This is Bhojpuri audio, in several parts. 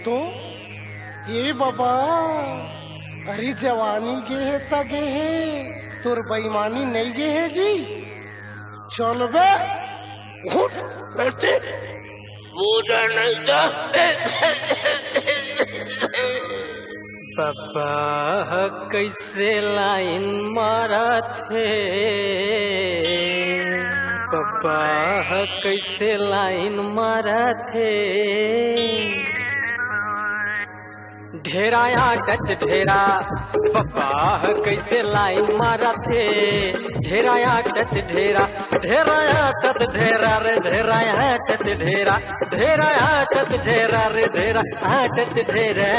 तो ये बाबा अरे जवानी गे है तगे है तुर बेईमानी नहीं गे है जी चल बे उठ बैठे पूरा नहीं था पापा कैसे लाइन मारा थे पापा कैसे लाइन मारा थे ढेरा आटत ढेरा पापा कैसे लाइन मारा थे ढेरा आटत ढेरा ढेरा आटत ढेरा रे ढेरा आटत ढेरा ढेरा आटत ढेरा रे ढेरा आटत ढेरा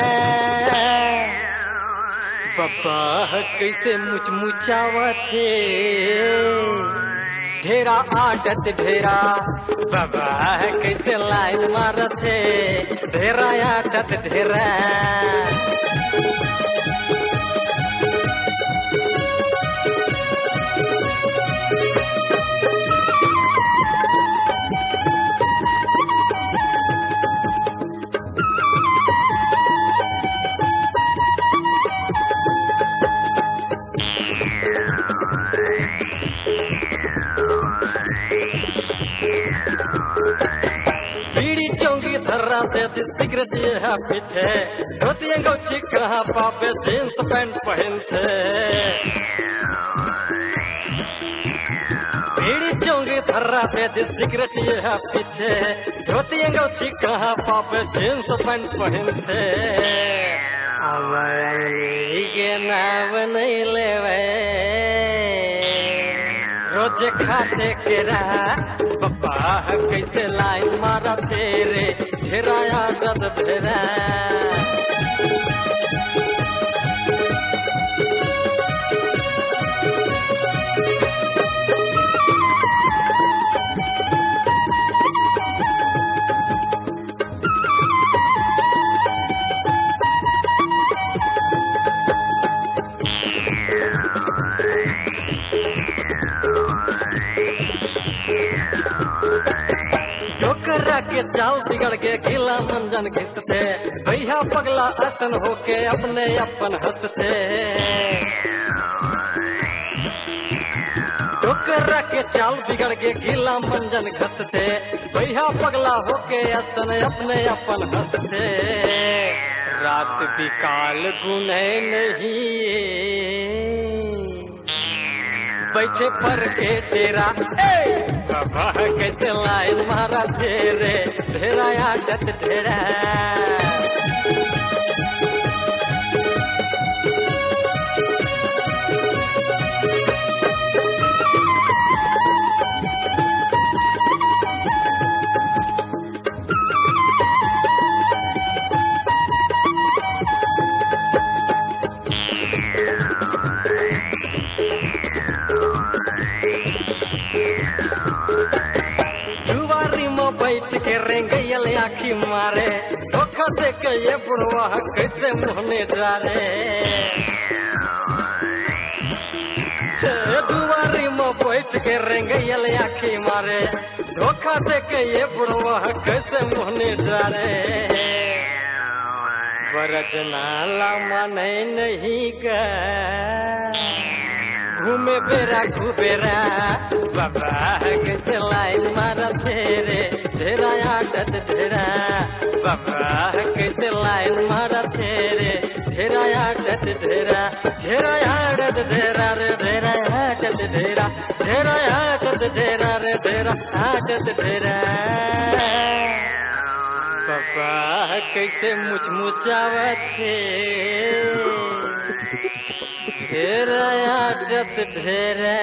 पापा कैसे मुचमुचावा थे ढेरा आटत ढेरा बाबा कैसे लाइन मारत थे ढेरा आटत ढेरा बीड़ी चौंगी धर्रा से सिगरेट ये पीछे धोती गौची कहाँ पापे जींस पैंट पहनते बीड़ी चौंगी धर्रा से सिगरेट ये पीछे धोती गौची कहाँ पापे जींस पैंट पहनते के नाम नहीं लेवे रोज खाते के रहा पापा कैसे लाइन मारा तेरे ढेरा आटत ढेरा जोकरा के चाल बिगड़ के गीला मंजन घिसते भैया पगला असन होके अपने अपन हंसते जोकरा के चाल बिगड़ के गीला मंजन घसते भैया पगला होके असन अपने अपन हंसते रात बिकाल गुने नहीं बैठे पर के तेरा बाबा कैसे लाइन मारा तेरे ढेरा आटत ढेरा बैठ के रेंगैयल आखी मारे धोखा दे के ये बुढ़वा कैसे मुहने जा रे दुआरी में बैठ के रेंगैयल आखी मारे धोखा दे के ये बुढ़वा कैसे मुहने जा रे बरजनाला माने नहीं का घूमे बेरा घुबेरा बाबा कैसे लाइन मारा तेरे ढेरा आटत ढेरा बाबा कैसे लाइन मारा तेरे ढेरा आटत ढेरा ढेरा आटत ढेरा रे ढेरा आटत ढेरा ढेरा आटत ढेरा रे ढेरा आटत ढेरा बाबा कैसे मुचमुचावत थे ढेरा आटत ढेरा